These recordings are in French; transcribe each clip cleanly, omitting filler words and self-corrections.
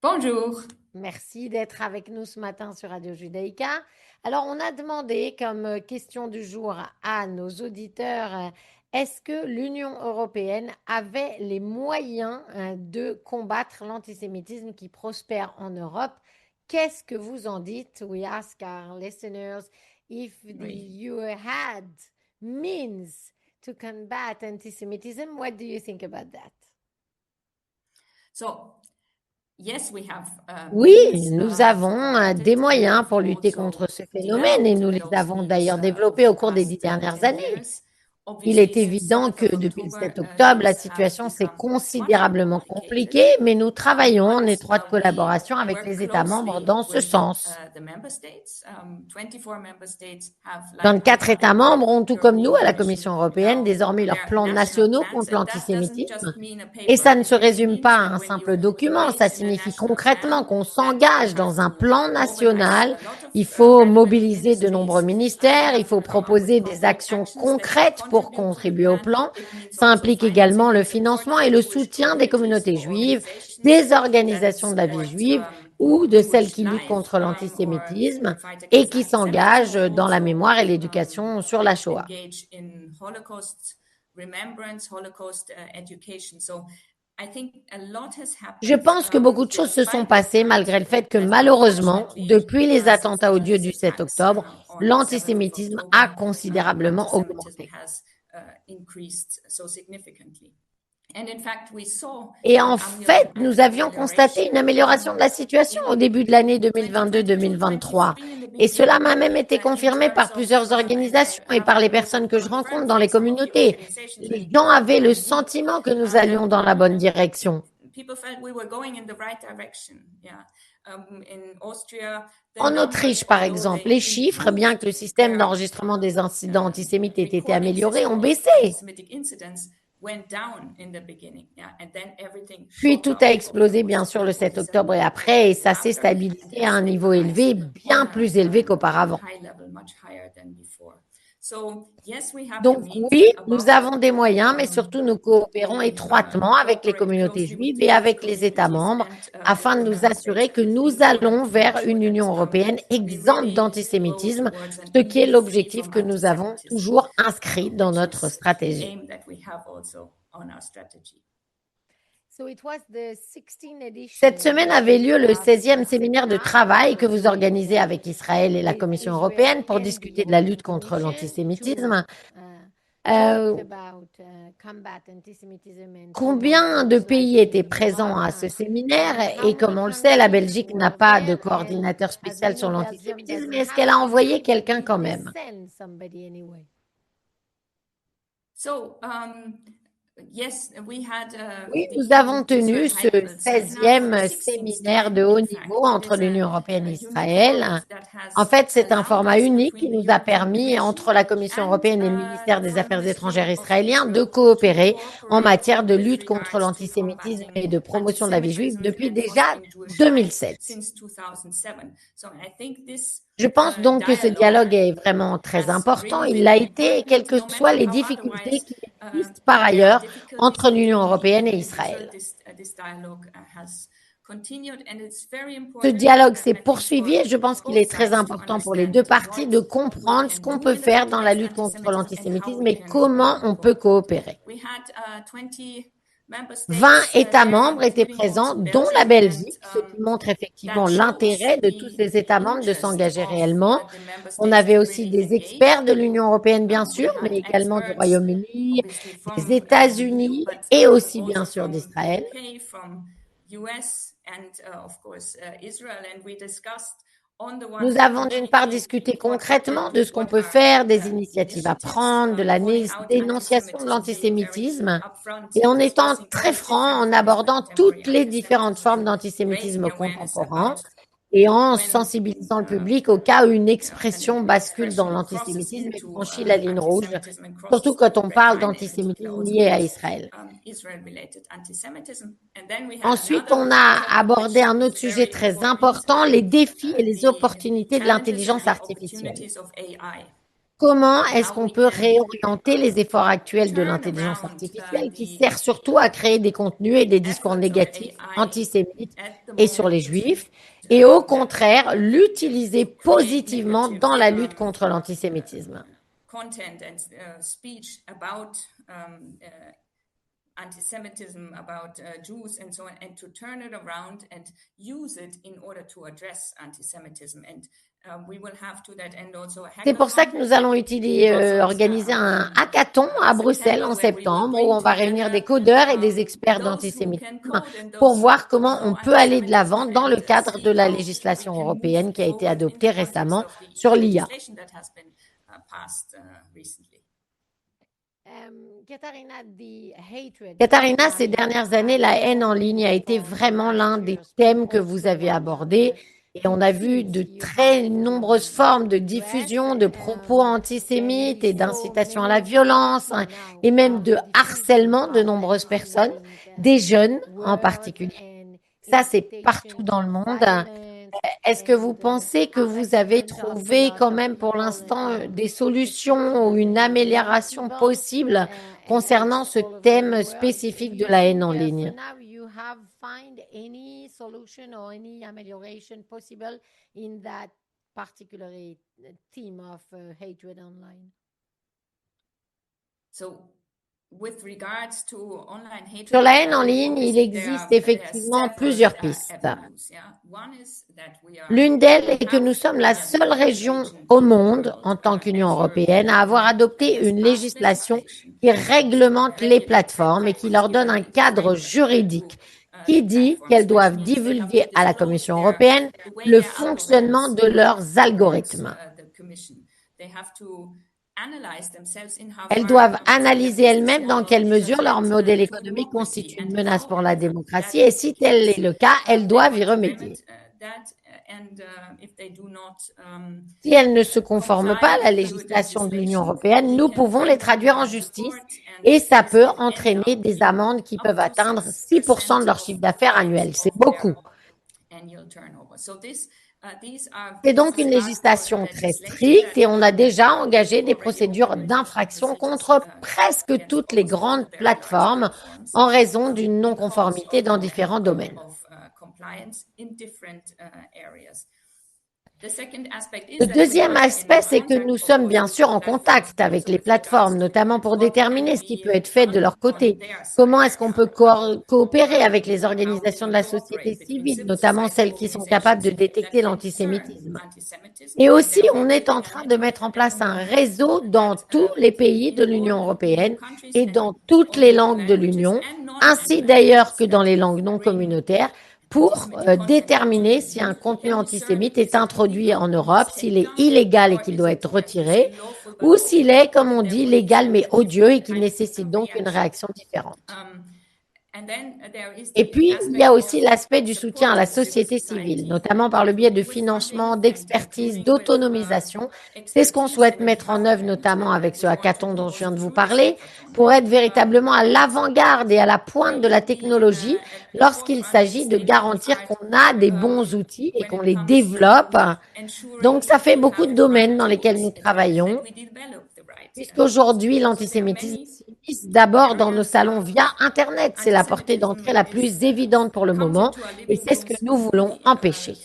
Bonjour. Merci d'être avec nous ce matin sur Radio Judaïka. Alors, on a demandé comme question du jour à nos auditeurs, est-ce que l'Union européenne avait les moyens de combattre l'antisémitisme qui prospère en Europe? Qu'est-ce que vous en dites? We ask our listeners if the Oui. EU had means to combat antisemitism. What do you think about that? So, yes, we have Oui, means nous to avons combat des it. We moyens have pour lutter contre also ce phénomène et developed nous les those avons means d'ailleurs over développés the au cours des past 10 dernières 10 années. years. Il Obviously, est since évident 7th que of depuis le October, 7 octobre, la things have situation s'est become much more considérablement complicated. compliquée, mais nous travaillons en But étroite we collaboration avec work les États membres closely dans ce with sens. the member states. 24 member states have, like 24 États the membres ont, tout comme nous, European à la Commission, Commission européenne, now désormais leurs their plans national nationaux plans. contre And that doesn't just l'antisémitisme. mean a Et paper. ça ne se It résume means pas à that un when simple you document, ça engage in a signifie national concrètement plan, qu'on then you s'engage have dans un to plan mobilize national. a lot of Il faut relevant mobiliser de nombreux ministries. They ministères, il have to faut come up with proposer des concrete actions actions that will concrètes pour contribute to the contribuer au plan. plan. It means Ça also implique également financing le and financement supporting et le Jewish soutien des communities communautés or juives, organizations des that organisations de la vie support juive ou de celles Jewish qui luttent life contre or l'antisémitisme fight et against qui anti-Semitism, s'engagent or dans la also mémoire et l'éducation sur la Shoah. engage in Holocaust remembrance, Holocaust education. So I think a lot has Je happened pense que beaucoup de choses se sont despite the passées fact malgré le fait que that malheureusement, unfortunately depuis les attentats odieux du these 7 attacks octobre, on 7th of l'antisémitisme a October, considérablement anti-Semitism augmenté. has increased so significantly. And in fact, we saw Et an en fait, nous avions constaté une amélioration de la situation au début de l'année 2022-2023. Et cela m'a même été confirmé par plusieurs organisations et par les personnes que je rencontre dans les communautés. Les gens avaient le sentiment que nous allions dans la bonne direction. People felt we were going in the right direction. Yeah. In Austria, the En numbers, Autriche, par although exemple, they les chiffres, bien improved, que le système their d'enregistrement des incidents antisémites ait été recording amélioré, ont system of baissé. anti-Semitic incidents went down in the beginning, yeah, and then everything Puis shot tout a up explosé, bien afterwards sûr, le on 7 the 7th octobre et of après, et October ça s'est after, and stabilisé à has un niveau stabilized élevé, on bien plus élevé qu'auparavant. high level, much higher than before. So yes, we have the Donc means, oui, and nous above avons des all, moyens, mais surtout nous coopérons we étroitement avec les cooperate communautés closely with juives et Jewish avec les États communities membres and with afin de the nous member states assurer que nous in order allons to make vers sure une that Union européenne we exempte really go d'antisémitisme, towards an ce qui est EU free l'objectif from que nous avons anti-Semitism, toujours inscrit dans which notre is the stratégie. aim that we have also on our strategy. Cette semaine avait lieu le 16e séminaire de travail que vous organisez avec Israël et la Commission européenne pour discuter de la lutte contre l'antisémitisme. Combien de pays étaient présents à ce séminaire? Et comme on le sait, la Belgique n'a pas de coordinateur spécial sur l'antisémitisme, mais est-ce qu'elle a envoyé quelqu'un quand même? So, yes, Oui, nous avons tenu ce 16e séminaire de haut niveau entre l'Union européenne et Israël. En fait, c'est un format unique qui nous a permis, entre la Commission européenne et le ministère des Affaires étrangères israélien, de coopérer en matière de lutte contre l'antisémitisme et de promotion de la vie juive depuis déjà 2007. Je pense donc que ce dialogue est vraiment très important. Il l'a été, quelles que soient les difficultés qui existent par ailleurs entre l'Union européenne et Israël. Ce dialogue s'est poursuivi et je pense qu'il est très important pour les deux parties de comprendre ce qu'on peut faire dans la lutte contre l'antisémitisme et comment on peut coopérer. 20 États membres étaient présents, dont la Belgique, ce qui montre effectivement l'intérêt de tous ces États membres de s'engager réellement. On avait aussi des experts de l'Union européenne, bien sûr, mais également du Royaume-Uni, des États-Unis et aussi, bien sûr, d'Israël. Nous avons d'une part discuté concrètement de ce qu'on peut faire, des initiatives à prendre, de la dénonciation de l'antisémitisme, et en étant très franc, en abordant toutes les différentes formes d'antisémitisme contemporain, et en sensibilisant le public au cas où une expression bascule dans l'antisémitisme et franchit la ligne rouge, surtout quand on parle d'antisémitisme lié à Israël. Ensuite, on a abordé un autre sujet très important, les défis et les opportunités de l'intelligence artificielle. comment est-ce qu'on peut réorienter les efforts actuels de l'intelligence artificielle qui sert surtout à créer des contenus et des discours négatifs, antisémites et sur les juifs, et au contraire, l'utiliser positivement dans la lutte contre l'antisémitisme? content and speech about anti-Semitism, about Jews and so on, and to turn it around and use it in order to address anti-Semitism. And we will have to that end also a hackathon. C'est pour ça que nous allons organiser un hackathon à Bruxelles en septembre où on va réunir des codeurs et des experts d'antisémitisme pour voir comment on peut aller de l'avant dans le cadre de la législation européenne qui a été adoptée récemment sur l'IA. Katharina, ces dernières années, la haine en ligne a été vraiment l'un des thèmes que vous avez abordés. Et on a vu de très nombreuses formes de diffusion de propos antisémites et d'incitation à la violence et même de harcèlement de nombreuses personnes, des jeunes en particulier. Ça, c'est partout dans le monde. Est-ce que vous pensez que vous avez trouvé quand même pour l'instant des solutions ou une amélioration possible concernant ce thème spécifique de la haine en ligne? Sur la haine en ligne, il existe effectivement plusieurs pistes. L'une d'elles est que nous sommes la seule région au monde, en tant qu'Union européenne, à avoir adopté une législation qui réglemente les plateformes et qui leur donne un cadre juridique qui dit qu'elles doivent divulguer à la Commission européenne le fonctionnement de leurs algorithmes. Elles doivent analyser elles-mêmes dans quelle mesure leur modèle économique constitue une menace pour la démocratie et si tel est le cas, elles doivent y remédier. Si elles ne se conforment pas à la législation de l'Union européenne, nous pouvons les traduire en justice et ça peut entraîner des amendes qui peuvent atteindre 6% de leur chiffre d'affaires annuel. C'est beaucoup. C'est donc une législation très stricte et on a déjà engagé des procédures d'infraction contre presque toutes les grandes plateformes en raison d'une non-conformité dans différents domaines. Le deuxième aspect, c'est que nous sommes bien sûr en contact avec les plateformes, notamment pour déterminer ce qui peut être fait de leur côté. Comment est-ce qu'on peut coopérer avec les organisations de la société civile, notamment celles qui sont capables de détecter l'antisémitisme. Et aussi, on est en train de mettre en place un réseau dans tous les pays de l'Union européenne et dans toutes les langues de l'Union, ainsi d'ailleurs que dans les langues non communautaires, pour déterminer si un contenu antisémite est introduit en Europe, s'il est illégal et qu'il doit être retiré, ou s'il est, comme on dit, légal mais odieux et qu'il nécessite donc une réaction différente. Et puis, il y a aussi l'aspect du soutien à la société civile, notamment par le biais de financement, d'expertise, d'autonomisation. C'est ce qu'on souhaite mettre en œuvre, notamment avec ce hackathon dont je viens de vous parler, pour être véritablement à l'avant-garde et à la pointe de la technologie lorsqu'il s'agit de garantir qu'on a des bons outils et qu'on les développe. Donc, ça fait beaucoup de domaines dans lesquels nous travaillons. Puisqu'aujourd'hui, l'antisémitisme s'immisce d'abord dans nos salons via Internet. C'est la portée d'entrée la plus évidente pour le moment et c'est ce que nous voulons empêcher.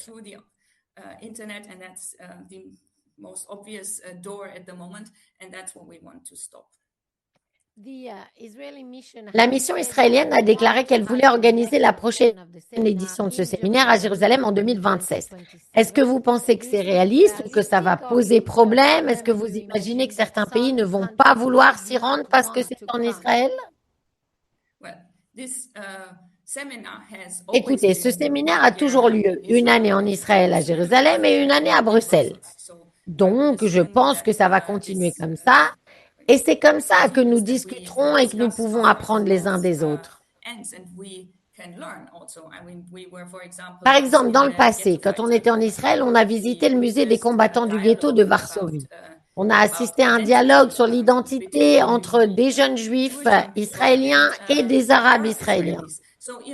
La mission israélienne a déclaré qu'elle voulait organiser la prochaine édition de ce séminaire à Jérusalem en 2026. Est-ce que vous pensez que c'est réaliste ou que ça va poser problème? Est-ce que vous imaginez que certains pays ne vont pas vouloir s'y rendre parce que c'est en Israël? Écoutez, ce séminaire a toujours lieu une année en Israël à Jérusalem et une année à Bruxelles. Donc, je pense que ça va continuer comme ça. Et c'est comme ça que nous discuterons et que nous pouvons apprendre les uns des autres. Par exemple, dans le passé, quand on était en Israël, on a visité le musée des combattants du ghetto de Varsovie. On a assisté à un dialogue sur l'identité entre des jeunes juifs israéliens et des arabes israéliens.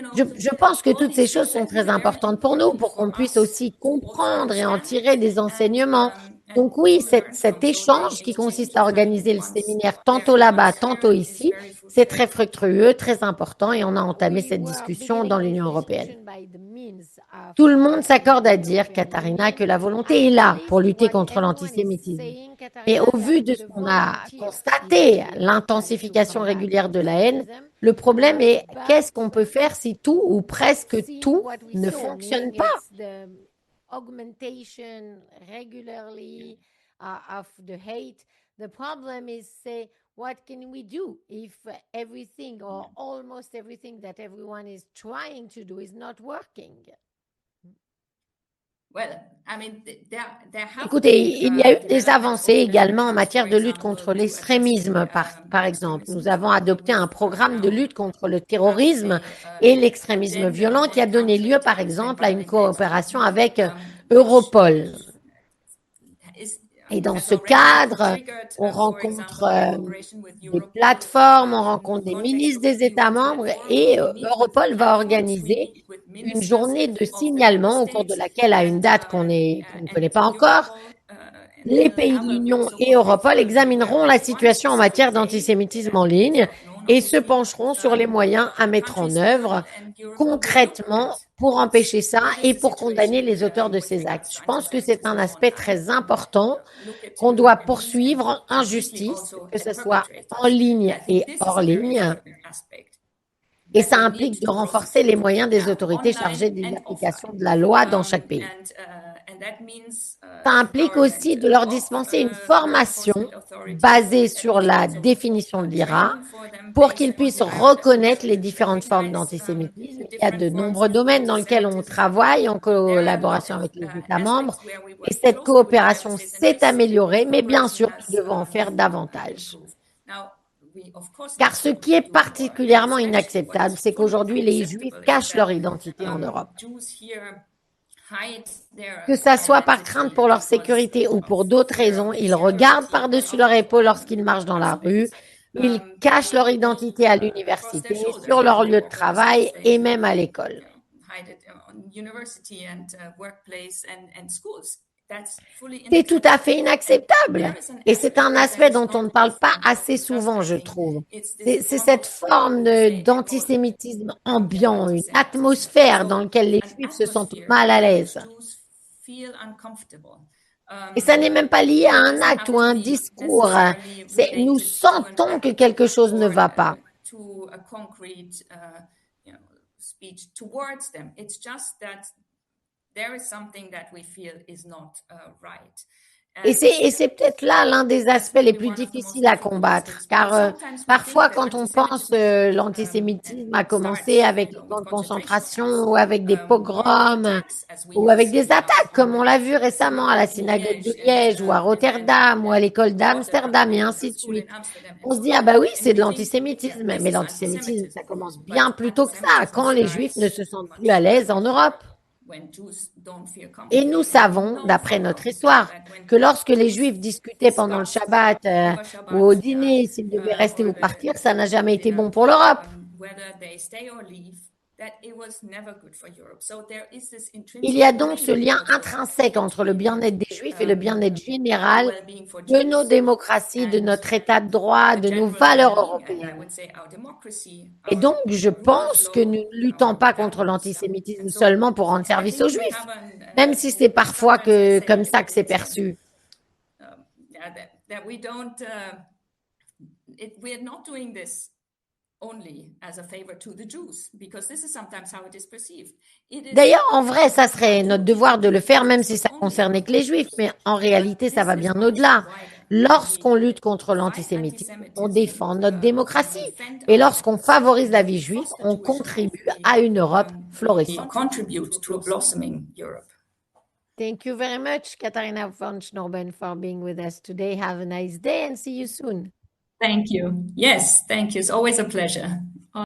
Je pense que toutes ces choses sont très importantes pour nous, pour qu'on puisse aussi comprendre et en tirer des enseignements. Donc oui, cet échange qui consiste à organiser le séminaire tantôt là-bas, tantôt ici, c'est très fructueux, très important et on a entamé cette discussion dans l'Union européenne. Tout le monde s'accorde à dire, Katharina, que la volonté est là pour lutter contre l'antisémitisme. Mais au vu de ce qu'on a constaté, l'intensification régulière de la haine, le problème est qu'est-ce qu'on peut faire si tout ou presque tout ne fonctionne pas? Augmentation regularly of the hate. The problem is, say, what can we do if everything or almost everything that everyone is trying to do is not working? Écoutez, il y a eu des avancées également en matière de lutte contre l'extrémisme, par exemple. Nous avons adopté un programme de lutte contre le terrorisme et l'extrémisme violent qui a donné lieu, par exemple, à une coopération avec Europol. Et dans ce cadre, on rencontre des plateformes, on rencontre des ministres des États membres et Europol va organiser une journée de signalement au cours de laquelle, à une date qu'on ne connaît pas encore, les pays de l'Union et Europol examineront la situation en matière d'antisémitisme en ligne et se pencheront sur les moyens à mettre en œuvre concrètement pour empêcher ça et pour condamner les auteurs de ces actes. Je pense que c'est un aspect très important qu'on doit poursuivre en justice, que ce soit en ligne et hors ligne. Et ça implique de renforcer les moyens des autorités chargées de l'application de la loi dans chaque pays. Ça implique aussi de leur dispenser une formation basée sur la définition de l'IRA pour qu'ils puissent reconnaître les différentes formes d'antisémitisme. Il y a de nombreux domaines dans lesquels on travaille en collaboration avec les États membres et cette coopération s'est améliorée, mais bien sûr, nous devons en faire davantage. Car ce qui est particulièrement inacceptable, c'est qu'aujourd'hui, les Juifs cachent leur identité en Europe. Que ça soit par crainte pour leur sécurité ou pour d'autres raisons, ils regardent par-dessus leur épaule lorsqu'ils marchent dans la rue, ils cachent leur identité à l'université, sur leur lieu de travail et même à l'école. C'est tout à fait inacceptable. Et c'est un aspect dont on ne parle pas assez souvent, je trouve. C'est cette forme d'antisémitisme ambiant, une atmosphère dans laquelle les Juifs se sentent mal à l'aise. Et ça n'est même pas lié à un acte ou à un discours. Nous sentons que quelque chose ne va pas. Et c'est peut-être là l'un des aspects les plus difficiles à combattre, car parfois quand on pense l'antisémitisme a commencé avec les camps de concentration ou avec des pogroms ou avec des attaques, comme on l'a vu récemment à la synagogue de Liège ou à Rotterdam ou à l'école d'Amsterdam et ainsi de suite. On se dit, ah bah oui, c'est de l'antisémitisme, mais l'antisémitisme, ça commence bien plus tôt que ça, quand les Juifs ne se sentent plus à l'aise en Europe. Et nous savons, d'après notre histoire, que lorsque les Juifs discutaient pendant le Shabbat ou au dîner s'ils devaient rester ou partir, ça n'a jamais été bon pour l'Europe. Il y a donc ce lien intrinsèque entre le bien-être des Juifs et le bien-être général de nos démocraties, de notre État de droit, de nos valeurs européennes. Et donc, je pense que nous ne luttons pas contre l'antisémitisme seulement pour rendre service aux Juifs, même si c'est parfois comme ça que c'est perçu. D'ailleurs, en vrai, ça serait notre devoir de le faire, même si ça concernait que les Juifs, mais en réalité, ça va bien au-delà. Lorsqu'on lutte contre l'antisémitisme, on défend notre démocratie. Et lorsqu'on favorise la vie juive, on contribue à une Europe florissante. Thank you very much, Katharina von Schnorben, for being with us today. Have a nice day and see you soon. Thank you. Yes, thank you. It's always a pleasure.